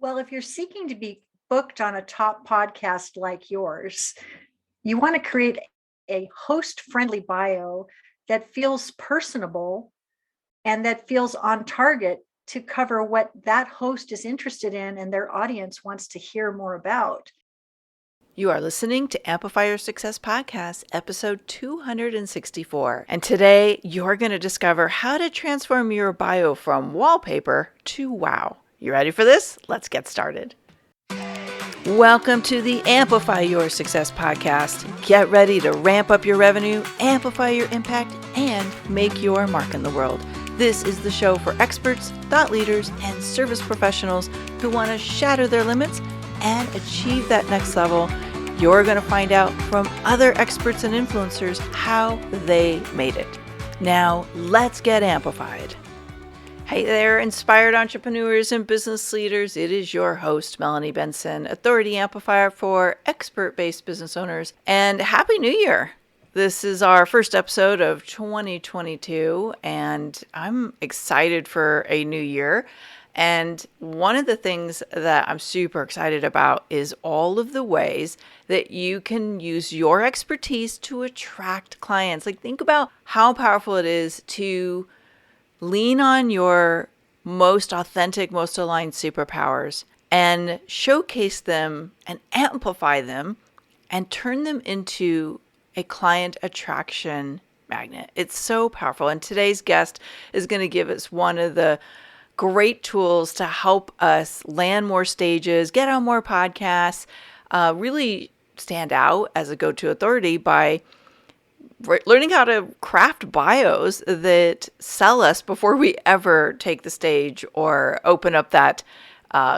Well, if you're seeking to be booked on a top podcast like yours, you want to create a host friendly bio that feels personable and that feels on target to cover what that host is interested in and their audience wants to hear more about. You are listening to Amplify Your Success Podcast, episode 264. And today you're going to discover how to transform your bio from wallpaper to wow. You ready for this? Let's get started. Welcome to the Amplify Your Success Podcast. Get ready to ramp up your revenue, amplify your impact, and make your mark in the world. This is the show for experts, thought leaders, and service professionals who want to shatter their limits and achieve that next level. You're going to find out from other experts and influencers how they made it. Now, let's get amplified. Hey there, inspired entrepreneurs and business leaders. It is your host, Melanie Benson, Authority Amplifier for expert-based business owners. And Happy New Year! This is our first episode of 2022, and I'm excited for a new year. And one of the things that I'm super excited about is all of the ways that you can use your expertise to attract clients. Like, think about how powerful it is to lean on your most authentic, most aligned superpowers and showcase them and amplify them and turn them into a client attraction magnet. It's so powerful. And today's guest is going to give us one of the great tools to help us land more stages, get on more podcasts, really stand out as a go-to authority by learning how to craft bios that sell us before we ever take the stage or open up that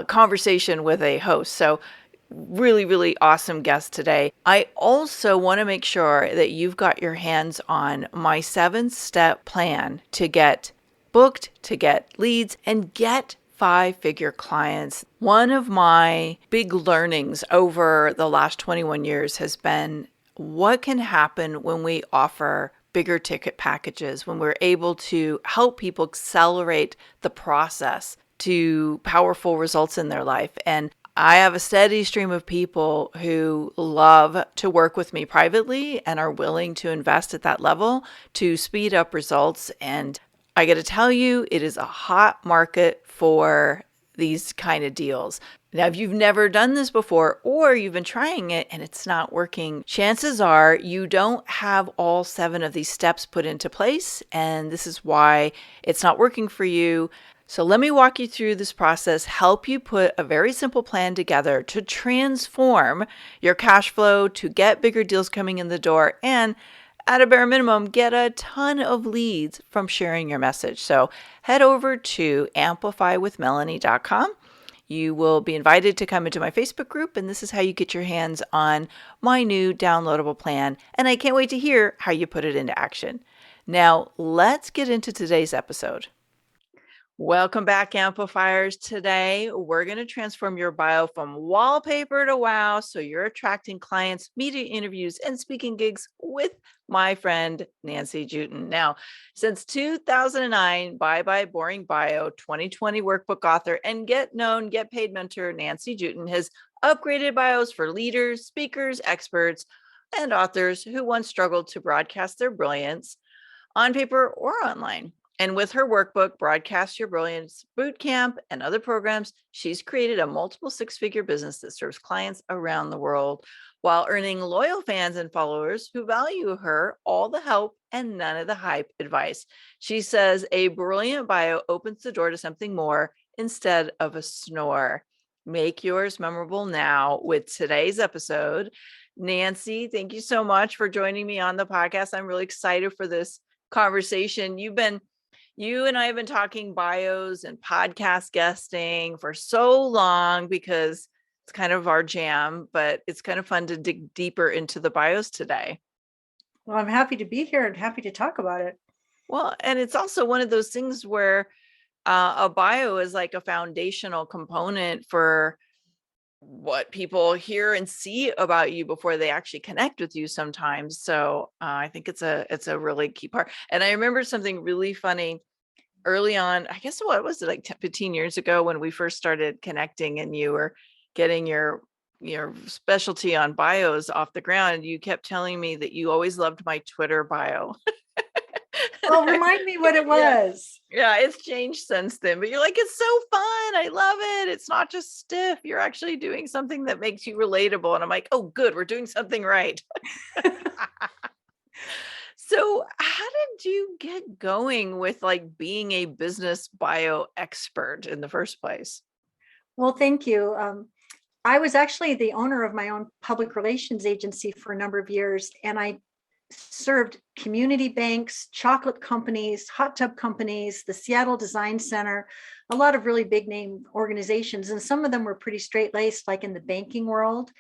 conversation with a host. So really, really awesome guest today. I also want to make sure that you've got your hands on my 7-step plan to get booked, to get leads, and get 5-figure clients. One of my big learnings over the last 21 years has been what can happen when we offer bigger ticket packages, when we're able to help people accelerate the process to powerful results in their life. And I have a steady stream of people who love to work with me privately and are willing to invest at that level to speed up results. And I got to tell you, it is a hot market for these kind of deals. Now, if you've never done this before or you've been trying it and it's not working, chances are you don't have all 7 of these steps put into place, and this is why it's not working for you. So let me walk you through this process, help you put a very simple plan together to transform your cash flow, to get bigger deals coming in the door, and at a bare minimum, get a ton of leads from sharing your message. So head over to amplifywithmelanie.com. You will be invited to come into my Facebook group, and this is how you get your hands on my new downloadable plan. And I can't wait to hear how you put it into action. Now, let's get into today's episode. Welcome back, Amplifiers. Today, we're going to transform your bio from wallpaper to wow, so you're attracting clients, media interviews, and speaking gigs with my friend, Nancy Juetten. Now, since 2009, Bye Bye Boring Bio 2020 workbook author and Get Known, Get Paid mentor, Nancy Juetten has upgraded bios for leaders, speakers, experts, and authors who once struggled to broadcast their brilliance on paper or online. And with her workbook, Broadcast Your Brilliance Bootcamp, and other programs, she's created a multiple 6-figure business that serves clients around the world while earning loyal fans and followers who value her all the help and none of the hype advice. She says a brilliant bio opens the door to something more instead of a snore. Make yours memorable now with today's episode. Nancy, thank you so much for joining me on the podcast. I'm really excited for this conversation. You and I have been talking bios and podcast guesting for so long because it's kind of our jam, but it's kind of fun to dig deeper into the bios today. Well, I'm happy to be here and happy to talk about it. Well, and it's also one of those things where a bio is like a foundational component for what people hear and see about you before they actually connect with you sometimes. So I think it's a really key part. And I remember something really funny. early on, I guess, what was it, like 10, 15 years ago when we first started connecting and you were getting your specialty on bios off the ground, you kept telling me that you always loved my Twitter bio. Well, remind me what it Yeah. was. Yeah, it's changed since then, but you're like, it's so fun. I love it. It's not just stiff. You're actually doing something that makes you relatable. And I'm like, oh, good. We're doing something right. So how did you get going with like being a business bio expert in the first place? Well, thank you. I was actually the owner of my own public relations agency for a number of years, and I served community banks, chocolate companies, hot tub companies, the Seattle Design Center, a lot of really big name organizations. And some of them were pretty straight laced, like in the banking world.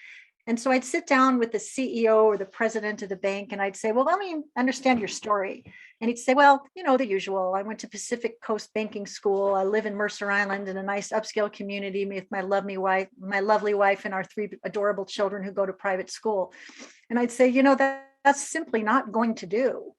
And so I'd sit down with the CEO or the president of the bank and I'd say, well, let me understand your story. And he'd say, well, the usual. I went to Pacific Coast Banking School. I live in Mercer Island in a nice upscale community with my lovely wife and our 3 adorable children who go to private school. And I'd say, that's simply not going to do.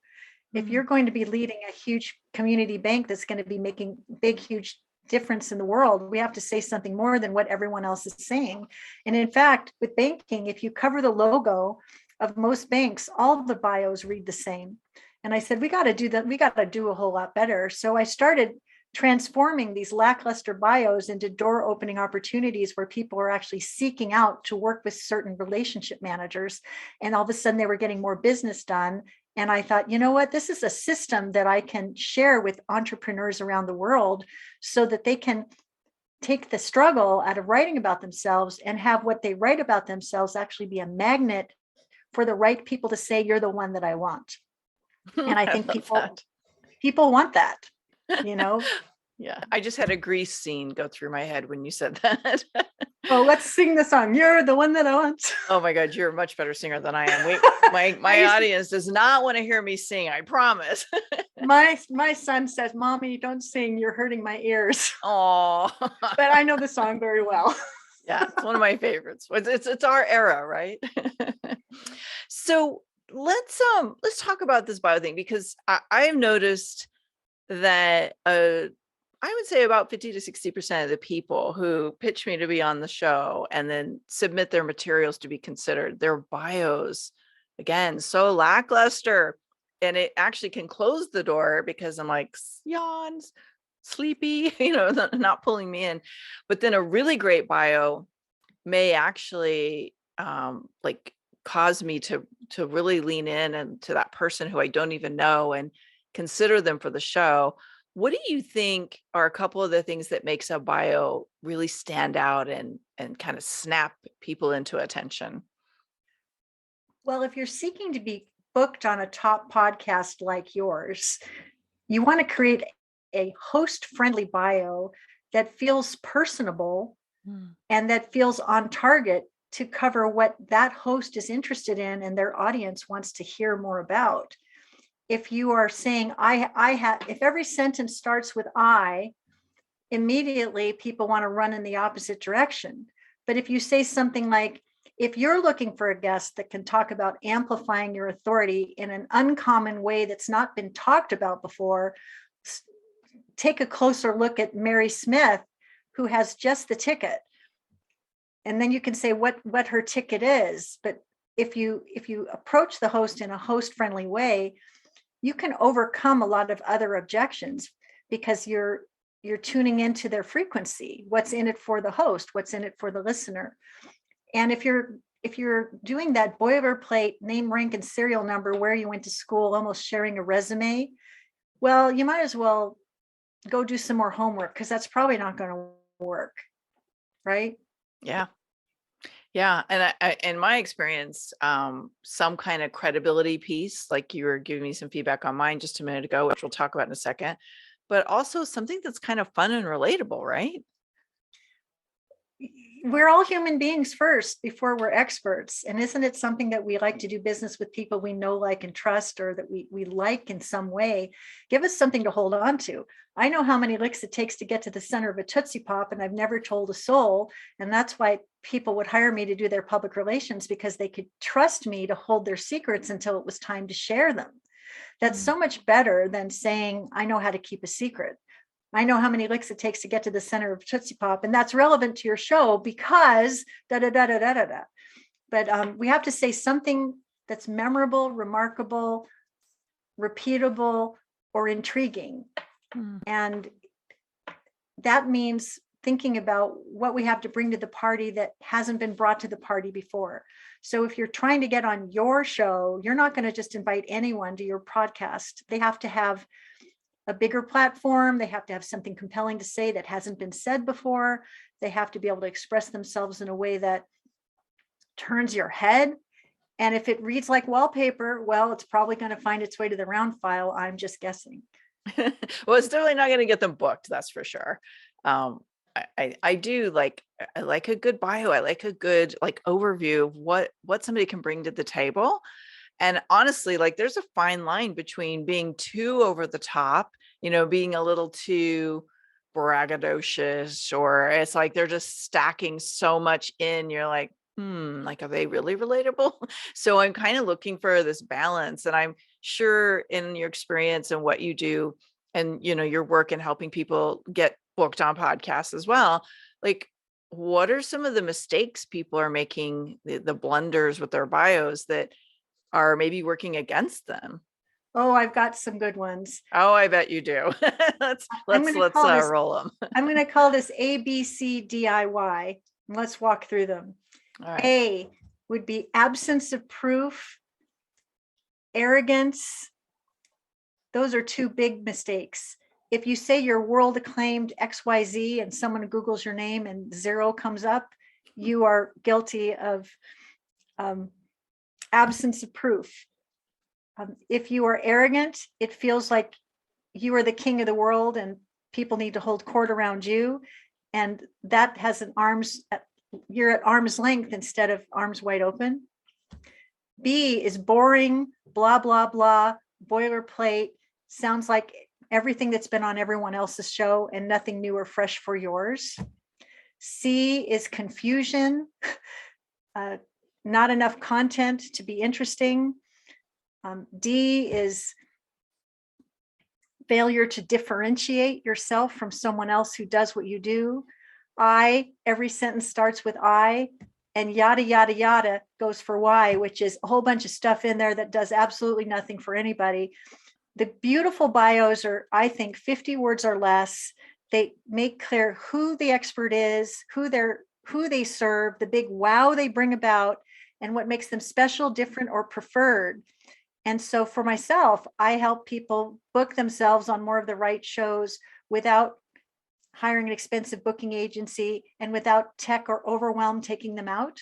If you're going to be leading a huge community bank that's going to be making big, huge difference in the world, we have to say something more than what everyone else is saying. And in fact, with banking, if you cover the logo of most banks, all of the bios read the same. And I said, we got to do that. We got to do a whole lot better. So I started transforming these lackluster bios into door opening opportunities where people are actually seeking out to work with certain relationship managers. And all of a sudden they were getting more business done. And I thought, you know what, this is a system that I can share with entrepreneurs around the world so that they can take the struggle out of writing about themselves and have what they write about themselves actually be a magnet for the right people to say, you're the one that I want. And I think people want that, Yeah. I just had a Grease scene go through my head when you said that. Oh, let's sing the song. You're the one that I want. Oh my God, you're a much better singer than I am. My audience does not want to hear me sing. I promise. My son says, Mommy, don't sing. You're hurting my ears. Oh, but I know the song very well. Yeah, it's one of my favorites. It's our era, right? So let's talk about this bio thing, because I have noticed that I would say about 50 to 60% of the people who pitch me to be on the show and then submit their materials to be considered, their bios, again, so lackluster. And it actually can close the door because I'm like, yawns, sleepy, not pulling me in. But then a really great bio may actually like cause me to really lean in and to that person who I don't even know and consider them for the show. What do you think are a couple of the things that makes a bio really stand out and kind of snap people into attention? Well, if you're seeking to be booked on a top podcast like yours, you want to create a host-friendly bio that feels personable and that feels on target to cover what that host is interested in and their audience wants to hear more about. If you are saying, if every sentence starts with I, immediately people want to run in the opposite direction. But if you say something like, if you're looking for a guest that can talk about amplifying your authority in an uncommon way that's not been talked about before, take a closer look at Mary Smith, who has just the ticket. And then you can say what her ticket is. But if you approach the host in a host-friendly way, you can overcome a lot of other objections because you're tuning into their frequency. What's in it for the host? What's in it for the listener? And if you're doing that boilerplate name, rank, and serial number where you went to school, almost sharing a resume, well, you might as well go do some more homework because that's probably not going to work, right? Yeah. Yeah. And in my experience, some kind of credibility piece, like you were giving me some feedback on mine just a minute ago, which we'll talk about in a second, but also something that's kind of fun and relatable, right? We're all human beings first before we're experts. And isn't it something that we like to do business with people we know, like, and trust, or that we like in some way? Give us something to hold on to. I know how many licks it takes to get to the center of a Tootsie Pop, and I've never told a soul. And that's why people would hire me to do their public relations, because they could trust me to hold their secrets until it was time to share them. That's so much better than saying, I know how to keep a secret. I know how many licks it takes to get to the center of Tootsie Pop, and that's relevant to your show because da da da da da da da. But we have to say something that's memorable, remarkable, repeatable, or intriguing. And that means thinking about what we have to bring to the party that hasn't been brought to the party before. So if you're trying to get on your show, you're not going to just invite anyone to your podcast. They have to have a bigger platform. They have to have something compelling to say that hasn't been said before. They have to be able to express themselves in a way that turns your head. And if it reads like wallpaper, well, it's probably going to find its way to the round file. I'm just guessing. Well, it's definitely not going to get them booked. That's for sure. I do I like a good bio. I like a good overview of what somebody can bring to the table. And honestly, there's a fine line between being too over the top, being a little too braggadocious, or it's like they're just stacking so much in. You're like, are they really relatable? So I'm kind of looking for this balance. And I'm sure in your experience and what you do and, your work in helping people get booked on podcasts as well, what are some of the mistakes people are making, the blunders with their bios that are maybe working against them? Oh, I've got some good ones. Oh, I bet you do. let's roll them. I'm going to call this ABCDIY. Let's walk through them. All right. A would be absence of proof, arrogance. Those are two big mistakes. If you say you're world acclaimed XYZ and someone Googles your name and 0 comes up, you are guilty of absence of proof. If you are arrogant, it feels like you are the king of the world and people need to hold court around you. And that has you're at arm's length instead of arms wide open. B is boring, blah, blah, blah, boilerplate, sounds like everything that's been on everyone else's show and nothing new or fresh for yours. C is confusion, not enough content to be interesting. D is failure to differentiate yourself from someone else who does what you do. I, every sentence starts with I, and yada, yada, yada goes for Y, which is a whole bunch of stuff in there that does absolutely nothing for anybody. The beautiful bios are, I think, 50 words or less. They make clear who the expert is, who they serve, the big wow they bring about, and what makes them special, different, or preferred. And so for myself, I help people book themselves on more of the right shows without hiring an expensive booking agency and without tech or overwhelm taking them out.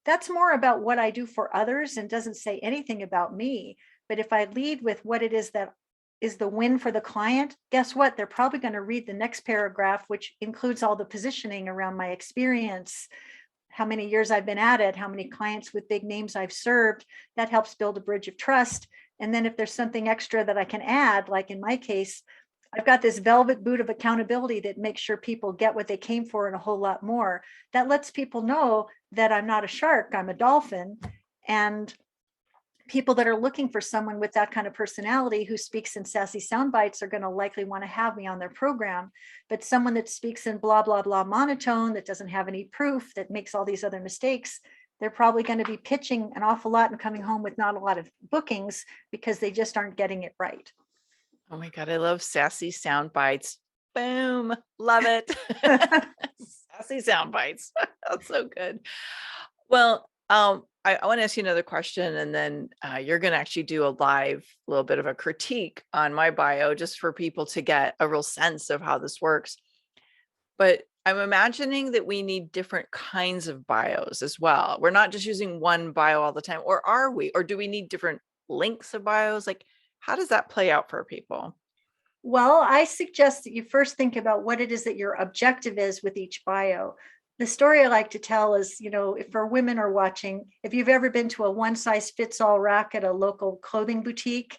That's more about what I do for others and doesn't say anything about me. But if I lead with what it is that is the win for the client, guess what? They're probably going to read the next paragraph, which includes all the positioning around my experience, how many years I've been at it, how many clients with big names I've served. That helps build a bridge of trust. And then if there's something extra that I can add, like in my case, I've got this velvet boot of accountability that makes sure people get what they came for and a whole lot more. That lets people know that I'm not a shark, I'm a dolphin. And people that are looking for someone with that kind of personality who speaks in sassy sound bites are going to likely want to have me on their program. But someone that speaks in blah, blah, blah monotone, that doesn't have any proof, that makes all these other mistakes, they're probably going to be pitching an awful lot and coming home with not a lot of bookings because they just aren't getting it right. Oh my God, I love sassy sound bites. Boom. Love it. Sassy sound bites. That's so good. Well, I want to ask you another question, and then you're going to actually do a little bit of a critique on my bio just for people to get a real sense of how this works. But I'm imagining that we need different kinds of bios as well. We're not just using one bio all the time, or are we? Or do we need different lengths of bios? How does that play out for people? Well, I suggest that you first think about what it is that your objective is with each bio. The story I like to tell is, if for women are watching, if you've ever been to a one-size-fits-all rack at a local clothing boutique,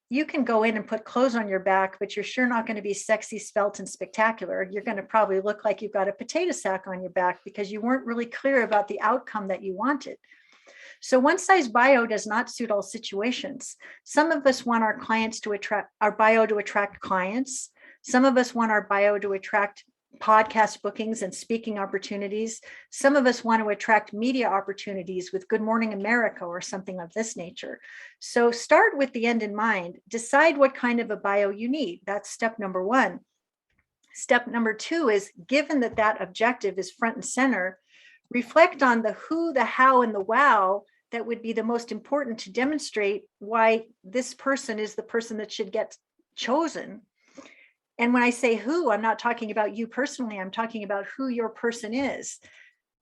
you can go in and put clothes on your back, but you're sure not going to be sexy, svelte, and spectacular. You're going to probably look like you've got a potato sack on your back because you weren't really clear about the outcome that you wanted. So one size bio does not suit all situations. Some of us want our bio to attract clients. Some of us want our bio to attract podcast bookings and speaking opportunities. Some of us want to attract media opportunities with Good Morning America or something of this nature. So start with the end in mind. Decide what kind of a bio you need. That's step number one. Step number two is, given that that objective is front and center, reflect on the who, the how, and the wow that would be the most important to demonstrate why this person is the person that should get chosen. And when I say who, I'm not talking about you personally. I'm talking about who your person is.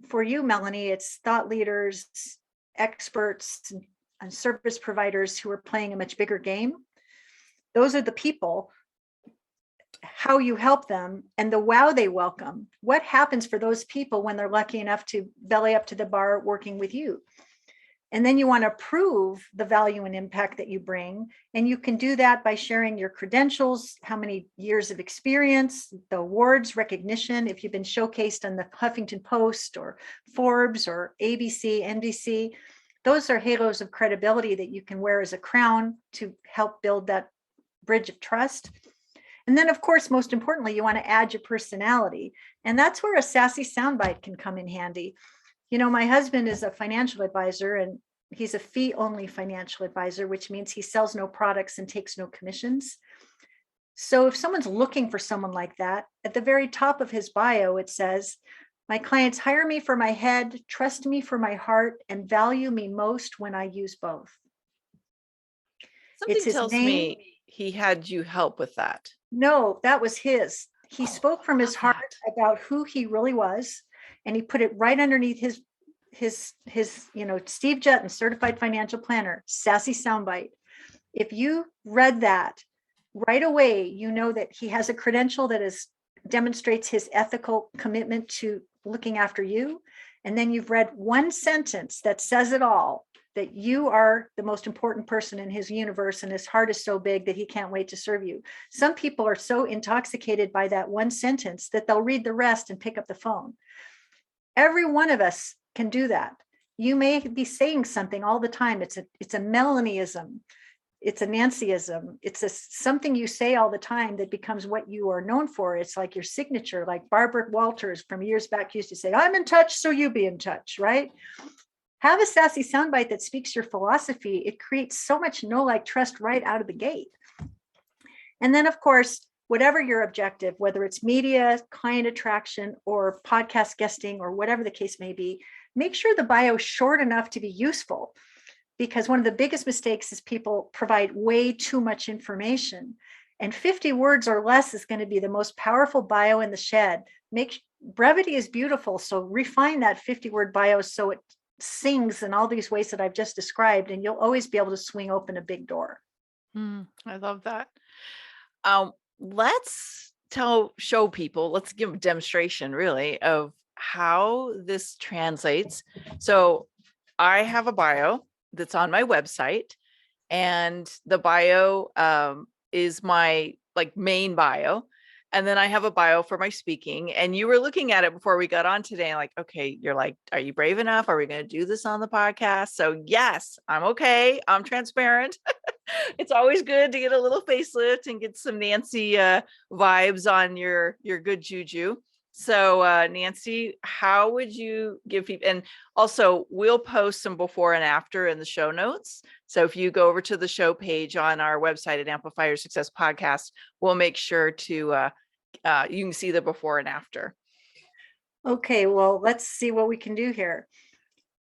For you, Melanie, it's thought leaders, experts, and service providers who are playing a much bigger game. Those are the people. How you help them and the wow they welcome. What happens for those people when they're lucky enough to belly up to the bar working with you? And then you want to prove the value and impact that you bring. And you can do that by sharing your credentials, how many years of experience, the awards, recognition, if you've been showcased on the Huffington Post or Forbes or ABC, NBC. Those are halos of credibility that you can wear as a crown to help build that bridge of trust. And then, of course, most importantly, you want to add your personality. And that's where a sassy soundbite can come in handy. You know, my husband is a financial advisor, and he's a fee-only financial advisor, which means he sells no products and takes no commissions. So if someone's looking for someone like that, at the very top of his bio, it says, my clients hire me for my head, trust me for my heart, and value me most when I use both. Something tells me he had you help with that. No, that was his. He spoke from his heart about who he really was. And he put it right underneath his, Steve Juetten, certified financial planner, sassy soundbite. If you read that right away, you know that he has a credential that demonstrates his ethical commitment to looking after you. And then you've read one sentence that says it all, that you are the most important person in his universe and his heart is so big that he can't wait to serve you. Some people are so intoxicated by that one sentence that they'll read the rest and pick up the phone. Every one of us can do that. You may be saying something all the time. It's a Melanieism. It's a Nancyism. It's something you say all the time that becomes what you are known for. It's like your signature, like Barbara Walters from years back used to say, I'm in touch, so you be in touch, right? Have a sassy soundbite that speaks your philosophy. It creates so much know, like, trust right out of the gate. And then, of course, whatever your objective, whether it's media, client attraction, or podcast guesting, or whatever the case may be, make sure the bio is short enough to be useful. Because one of the biggest mistakes is people provide way too much information. And 50 words or less is going to be the most powerful bio in the shed. Brevity is beautiful, so refine that 50-word bio so it sings in all these ways that I've just described, and you'll always be able to swing open a big door. I love that. Let's show people, let's give a demonstration really of how this translates. So I have a bio that's on my website, and the bio is my main bio. And then I have a bio for my speaking. And you were looking at it before we got on today. Like, okay, you're like, are you brave enough? Are we going to do this on the podcast? So yes, I'm okay. I'm transparent. It's always good to get a little facelift and get some Nancy vibes on your good juju. So Nancy, how would you give people, and also we'll post some before and after in the show notes. So if you go over to the show page on our website at Amplify Your Success Podcast, we'll make sure to, you can see the before and after. Okay, well, let's see what we can do here.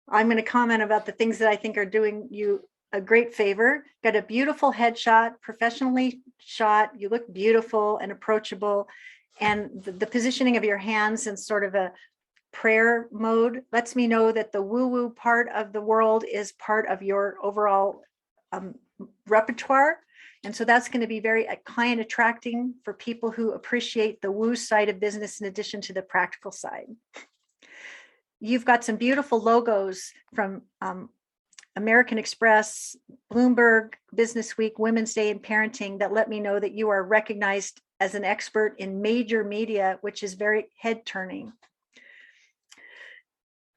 I'm going to comment about the things that I think are doing you a great favor. Got a beautiful headshot, professionally shot. You look beautiful and approachable. And the positioning of your hands in sort of a prayer mode lets me know that the woo-woo part of the world is part of your overall repertoire. And so that's going to be very client attracting for people who appreciate the woo side of business in addition to the practical side. You've got some beautiful logos from American Express, Bloomberg, Business Week, Women's Day, and Parenting that let me know that you are recognized as an expert in major media, which is very head turning.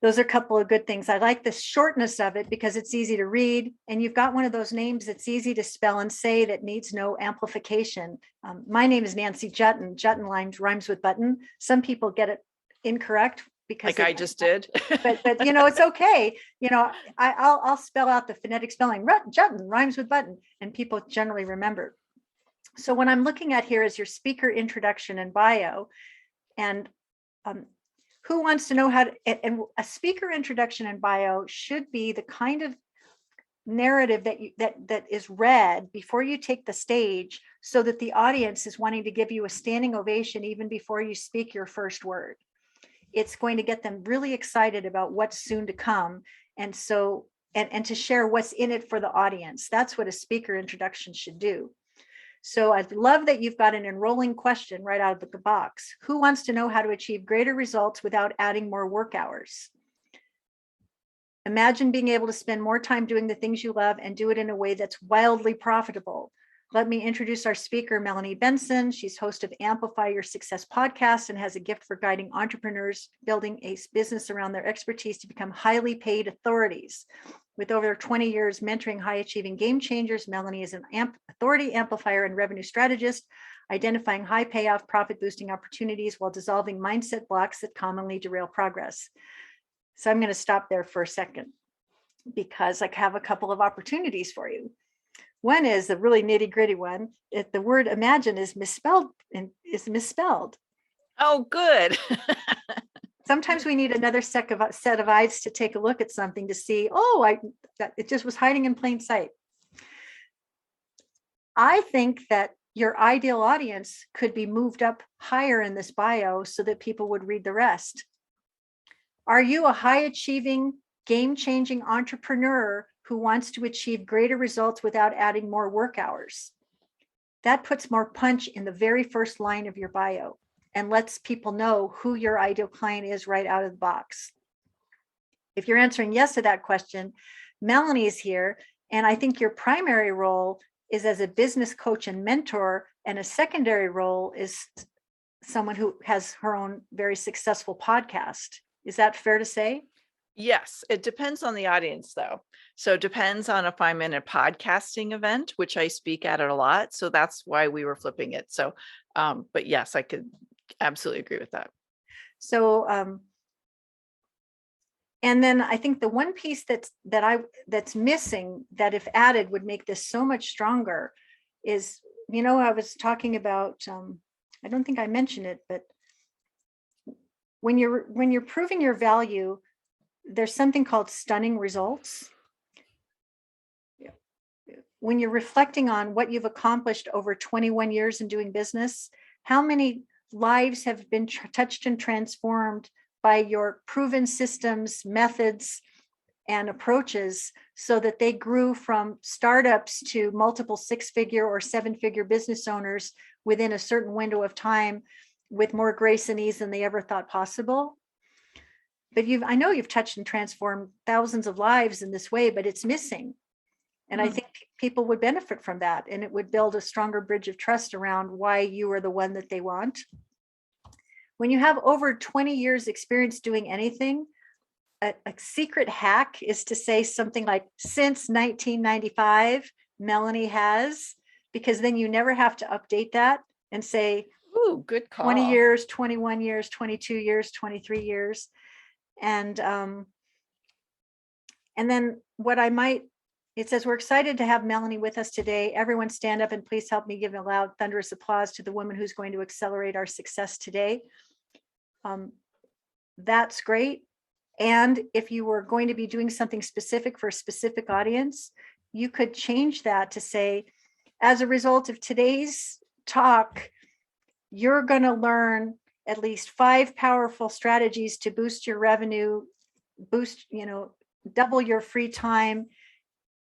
Those are a couple of good things. I like the shortness of it because it's easy to read, and you've got one of those names that's easy to spell and say that needs no amplification. My name is Nancy Juetten. Juetten rhymes with button. Some people get it incorrect because like I just did. but it's okay. I'll spell out the phonetic spelling. Juetten rhymes with button, and people generally remember. So what I'm looking at here is your speaker introduction and bio, and who wants to know how to, and a speaker introduction and bio should be the kind of narrative that is read before you take the stage, so that the audience is wanting to give you a standing ovation even before you speak your first word. It's going to get them really excited about what's soon to come, and to share what's in it for the audience. That's what a speaker introduction should do. So I love that you've got an enrolling question right out of the box. Who wants to know how to achieve greater results without adding more work hours? Imagine being able to spend more time doing the things you love and do it in a way that's wildly profitable. Let me introduce our speaker, Melanie Benson. She's host of Amplify Your Success Podcast and has a gift for guiding entrepreneurs building a business around their expertise to become highly paid authorities. With over 20 years mentoring high-achieving game changers, Melanie is an authority amplifier and revenue strategist, identifying high payoff, profit-boosting opportunities while dissolving mindset blocks that commonly derail progress. So I'm going to stop there for a second because I have a couple of opportunities for you. One is the really nitty-gritty one. The word imagine is misspelled. Oh, good. Sometimes we need another set of eyes to take a look at something to see, it just was hiding in plain sight. I think that your ideal audience could be moved up higher in this bio so that people would read the rest. Are you a high-achieving, game-changing entrepreneur who wants to achieve greater results without adding more work hours? That puts more punch in the very first line of your bio and lets people know who your ideal client is right out of the box. If you're answering yes to that question, Melanie is here, and I think your primary role is as a business coach and mentor, and a secondary role is someone who has her own very successful podcast. Is that fair to say? Yes, it depends on the audience, though. So it depends on if I'm in a podcasting event, which I speak at it a lot. So that's why we were flipping it. So, but yes, I could absolutely agree with that. So, and then I think the one piece that's missing, that if added would make this so much stronger, is, I was talking about, I don't think I mentioned it, but when you're proving your value, there's something called stunning results. When you're reflecting on what you've accomplished over 21 years in doing business, how many lives have been touched and transformed by your proven systems, methods, and approaches, so that they grew from startups to multiple 6-figure or 7-figure business owners within a certain window of time with more grace and ease than they ever thought possible? But I know you've touched and transformed thousands of lives in this way, but it's missing. And I think people would benefit from that, and it would build a stronger bridge of trust around why you are the one that they want. When you have over 20 years experience doing anything, a secret hack is to say something like, since 1995, Melanie has, because then you never have to update that and say, ooh, good call. 20 years, 21 years, 22 years, 23 years. And then it says, we're excited to have Melanie with us today. Everyone stand up and please help me give a loud, thunderous applause to the woman who's going to accelerate our success today. That's great. And if you were going to be doing something specific for a specific audience, you could change that to say, as a result of today's talk, you're going to learn at least 5 powerful strategies to boost your revenue, double your free time,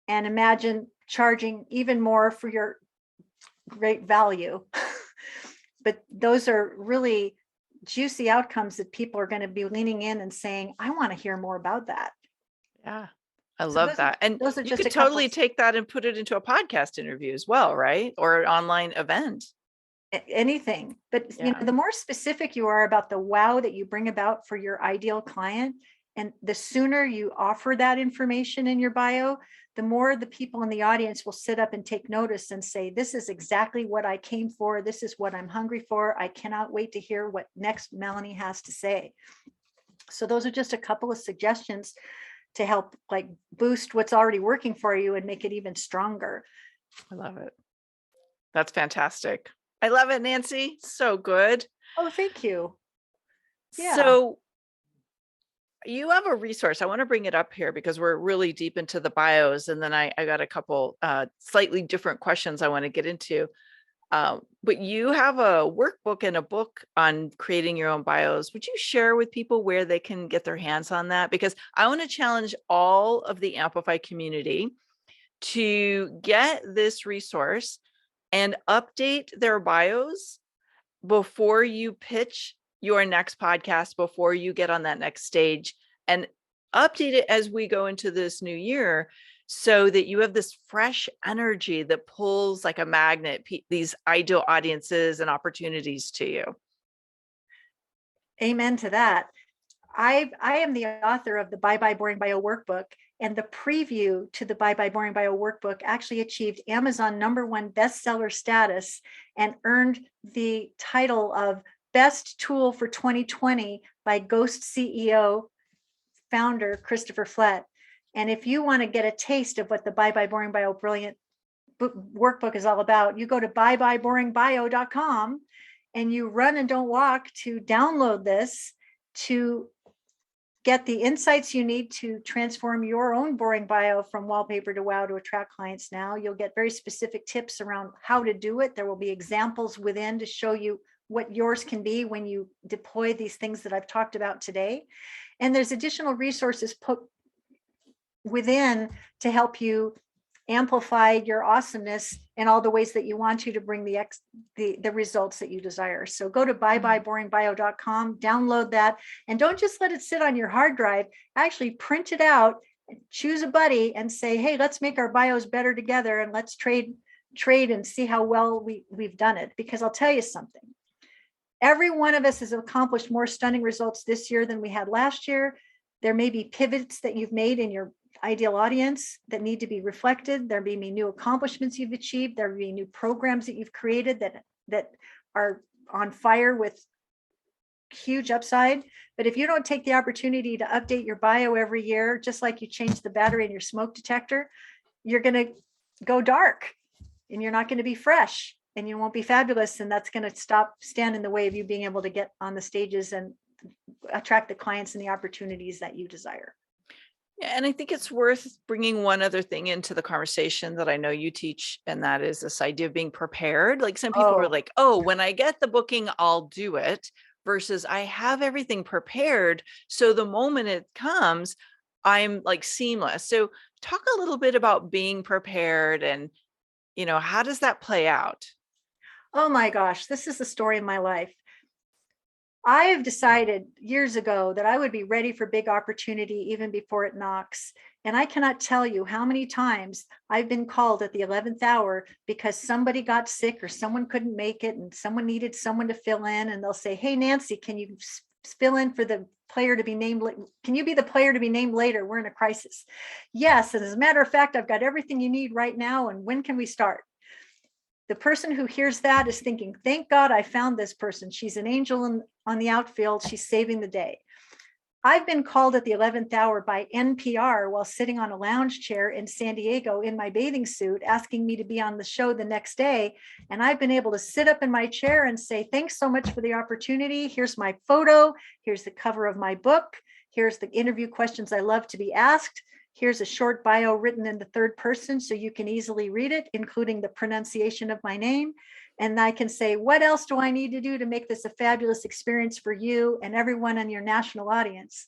and imagine charging even more for your great value. But those are really juicy outcomes that people are going to be leaning in and saying, I want to hear more about that. Yeah, I love that. And those are you just could totally take that and put it into a podcast interview as well, right? Or an online event. Anything. But the more specific you are about the wow that you bring about for your ideal client, And the sooner you offer that information in your bio, the more the people in the audience will sit up and take notice and say, this is exactly what I came for. This is what I'm hungry for. I cannot wait to hear what next Melanie has to say. So those are just a couple of suggestions to help like boost what's already working for you and make it even stronger. I love it. That's fantastic. I love it, Nancy. So good. Oh, thank you. Yeah. So you have a resource. I want to bring it up here because we're really deep into the bios. And then I got a couple slightly different questions I want to get into. But you have a workbook and a book on creating your own bios. Would you share with people where they can get their hands on that? Because I want to challenge all of the Amplify community to get this resource and update their bios before you pitch your next podcast, before you get on that next stage, and update it as we go into this new year so that you have this fresh energy that pulls like a magnet these ideal audiences and opportunities to you. Amen to that. I am the author of the Bye Bye Boring Bio workbook, and the preview to the Bye Bye Boring Bio workbook actually achieved Amazon #1 bestseller status and earned the title of Best Tool for 2020 by Ghost CEO founder Christopher Flett. And if you want to get a taste of what the Bye Bye Boring Bio brilliant workbook is all about, you go to byebyeboringbio.com and you run and don't walk to download this to get the insights you need to transform your own boring bio from wallpaper to wow to attract clients now. You'll get very specific tips around how to do it. There will be examples within to show you what yours can be when you deploy these things that I've talked about today. And there's additional resources put within to help you amplify your awesomeness in all the ways that you want to bring the results that you desire. So go to byebyeboringbio.com, download that, and don't just let it sit on your hard drive. Actually print it out, choose a buddy and say, hey, let's make our bios better together and let's trade and see how well we've done it. Because I'll tell you something. Every one of us has accomplished more stunning results this year than we had last year. There may be pivots that you've made in your ideal audience that need to be reflected. There may be new accomplishments you've achieved. There may be new programs that you've created that are on fire with huge upside. But if you don't take the opportunity to update your bio every year, just like you change the battery in your smoke detector, you're going to go dark and you're not going to be fresh and you won't be fabulous. And that's going to stand in the way of you being able to get on the stages and attract the clients and the opportunities that you desire. Yeah, and I think it's worth bringing one other thing into the conversation that I know you teach, and that is this idea of being prepared. Like some people are like, oh, when I get the booking, I'll do it, versus I have everything prepared. So the moment it comes, I'm like seamless. So talk a little bit about being prepared and, how does that play out? Oh my gosh, this is the story of my life. I have decided years ago that I would be ready for big opportunity even before it knocks. And I cannot tell you how many times I've been called at the 11th hour because somebody got sick or someone couldn't make it and someone needed someone to fill in. And they'll say, hey, Nancy, can you fill in for the player to be named? Can you be the player to be named later? We're in a crisis. Yes. And as a matter of fact, I've got everything you need right now. And when can we start? The person who hears that is thinking, thank God I found this person. She's an angel on the outfield. She's saving the day. I've been called at the 11th hour by NPR while sitting on a lounge chair in San Diego in my bathing suit, asking me to be on the show the next day. And I've been able to sit up in my chair and say, thanks so much for the opportunity. Here's my photo. Here's the cover of my book. Here's the interview questions I love to be asked. Here's a short bio written in the third person so you can easily read it, including the pronunciation of my name. And I can say, what else do I need to do to make this a fabulous experience for you and everyone in your national audience?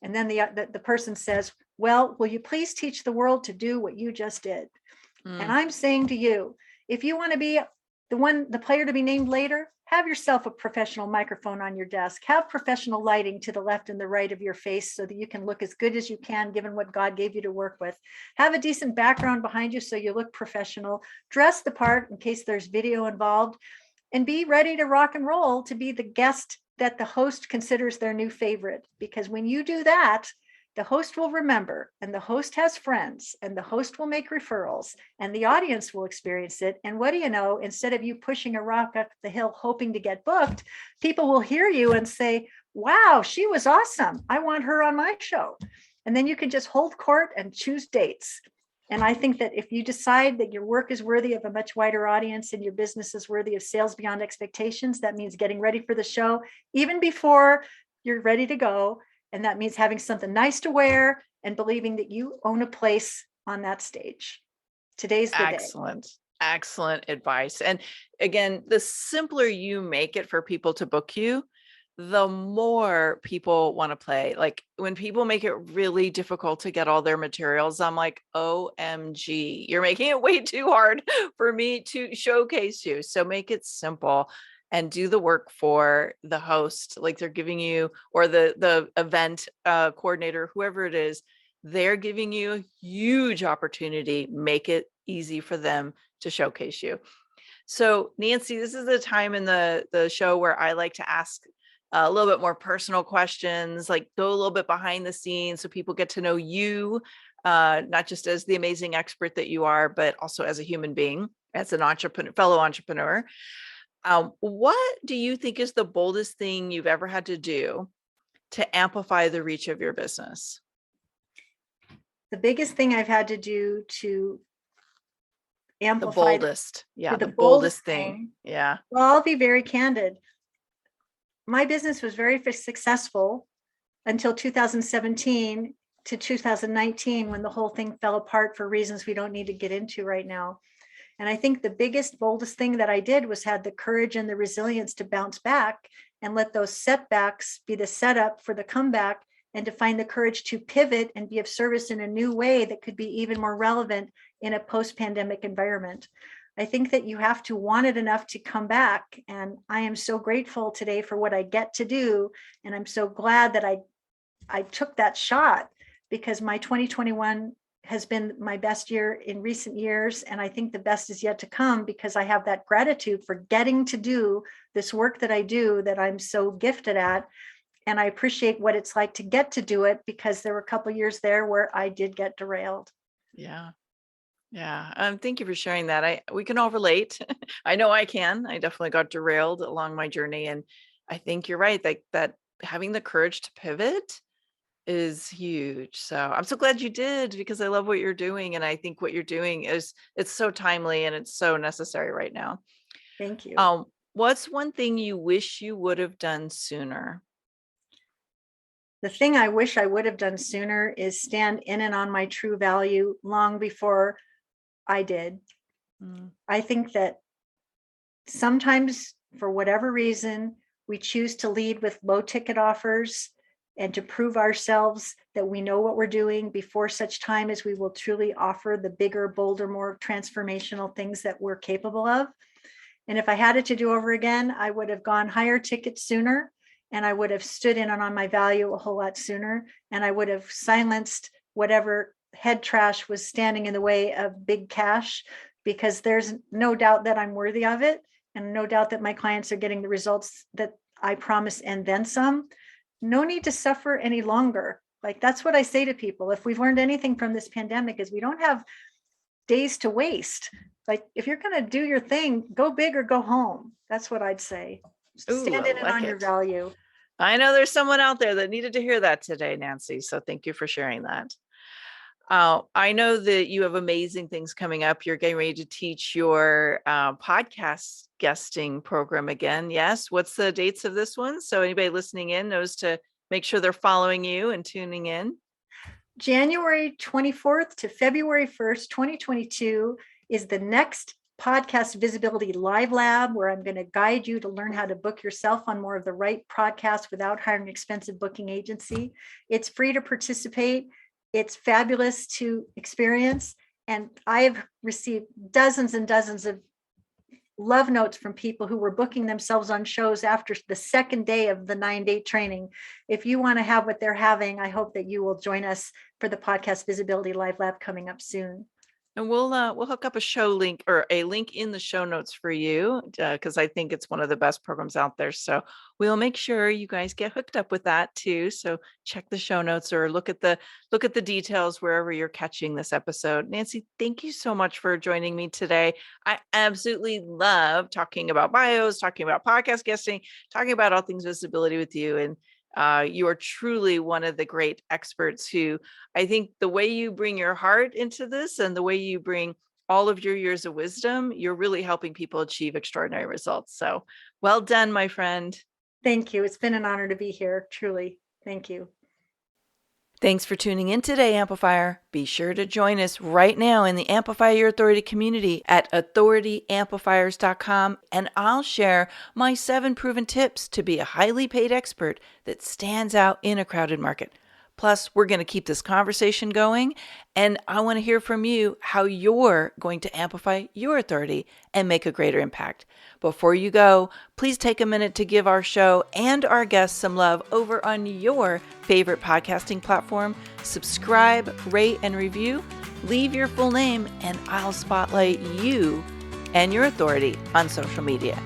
And then the person says, well, will you please teach the world to do what you just did? And I'm saying to you, if you want to be the player to be named later, have yourself a professional microphone on your desk, have professional lighting to the left and the right of your face so that you can look as good as you can, given what God gave you to work with. Have a decent background behind you so you look professional, dress the part in case there's video involved, and be ready to rock and roll to be the guest that the host considers their new favorite, because when you do that, the host will remember, and the host has friends, and the host will make referrals, and the audience will experience it. And what do you know? Instead of you pushing a rock up the hill hoping to get booked, people will hear you and say, wow, she was awesome. I want her on my show. And then you can just hold court and choose dates. And I think that if you decide that your work is worthy of a much wider audience and your business is worthy of sales beyond expectations, that means getting ready for the show even before you're ready to go. And that means having something nice to wear and believing that you own a place on that stage. Today's the day. Excellent advice. And again, the simpler you make it for people to book you, the more people want to play. Like when people make it really difficult to get all their materials, I'm like, OMG, you're making it way too hard for me to showcase you. So make it simple and do the work for the host, like they're giving you, or the event coordinator, whoever it is, they're giving you a huge opportunity. Make it easy for them to showcase you. So Nancy, this is the time in the show where I like to ask a little bit more personal questions, like go a little bit behind the scenes so people get to know you, not just as the amazing expert that you are, but also as a human being, as an entrepreneur, fellow entrepreneur. What do you think is the boldest thing you've ever had to do to amplify the reach of your business? The biggest thing I've had to do to amplify the boldest thing. Yeah. Well, I'll be very candid. My business was very successful until 2017 to 2019, when the whole thing fell apart for reasons we don't need to get into right now. And I think the biggest, boldest thing that I did was had the courage and the resilience to bounce back and let those setbacks be the setup for the comeback, and to find the courage to pivot and be of service in a new way that could be even more relevant in a post-pandemic environment. I think that you have to want it enough to come back. And I am so grateful today for what I get to do. And I'm so glad that I took that shot, because my 2021 has been my best year in recent years. And I think the best is yet to come, because I have that gratitude for getting to do this work that I do, that I'm so gifted at. And I appreciate what it's like to get to do it, because there were a couple of years there where I did get derailed. Yeah. Yeah. Thank you for sharing that. We can all relate. I know I can. I definitely got derailed along my journey. And I think you're right. That having the courage to pivot is huge. So I'm so glad you did, because I love what you're doing. And I think what you're doing it's so timely and it's so necessary right now. Thank you. What's one thing you wish you would have done sooner? The thing I wish I would have done sooner is stand in and on my true value long before I did. I think that sometimes, for whatever reason, we choose to lead with low ticket offers and to prove ourselves that we know what we're doing before such time as we will truly offer the bigger, bolder, more transformational things that we're capable of. And if I had it to do over again, I would have gone higher ticket sooner, and I would have stood in on my value a whole lot sooner, and I would have silenced whatever head trash was standing in the way of big cash, because there's no doubt that I'm worthy of it, and no doubt that my clients are getting the results that I promise and then some. No need to suffer any longer. Like, that's what I say to people. If we've learned anything from this pandemic, is we don't have days to waste. Like, if you're going to do your thing, go big or go home. That's what I'd say. Stand in and on your value. I know there's someone out there that needed to hear that today, Nancy. So thank you for sharing that. I know that you have amazing things coming up. You're getting ready to teach your podcast guesting program again. Yes. What's the dates of this one? So anybody listening in knows to make sure they're following you and tuning in. January 24th to February 1st, 2022 is the next Podcast Visibility Live Lab, where I'm going to guide you to learn how to book yourself on more of the right podcasts without hiring an expensive booking agency. It's free to participate. It's fabulous to experience. And I have received dozens and dozens of love notes from people who were booking themselves on shows after the second day of the 9-day training. If you want to have what they're having, I hope that you will join us for the Podcast Visibility Live Lab coming up soon. And we'll hook up a show link or a link in the show notes for you because I think it's one of the best programs out there. So we'll make sure you guys get hooked up with that too. So check the show notes or look at the details wherever you're catching this episode. Nancy, thank you so much for joining me today. I absolutely love talking about bios, talking about podcast guesting, talking about all things visibility with you. And you are truly one of the great experts who I think the way you bring your heart into this and the way you bring all of your years of wisdom, you're really helping people achieve extraordinary results. So well done, my friend. Thank you. It's been an honor to be here. Truly. Thank you. Thanks for tuning in today, Amplifier. Be sure to join us right now in the Amplify Your Authority community at authorityamplifiers.com, and I'll share my 7 proven tips to be a highly paid expert that stands out in a crowded market. Plus, we're going to keep this conversation going, and I want to hear from you how you're going to amplify your authority and make a greater impact. Before you go, please take a minute to give our show and our guests some love over on your favorite podcasting platform. Subscribe, rate, and review. Leave your full name, and I'll spotlight you and your authority on social media.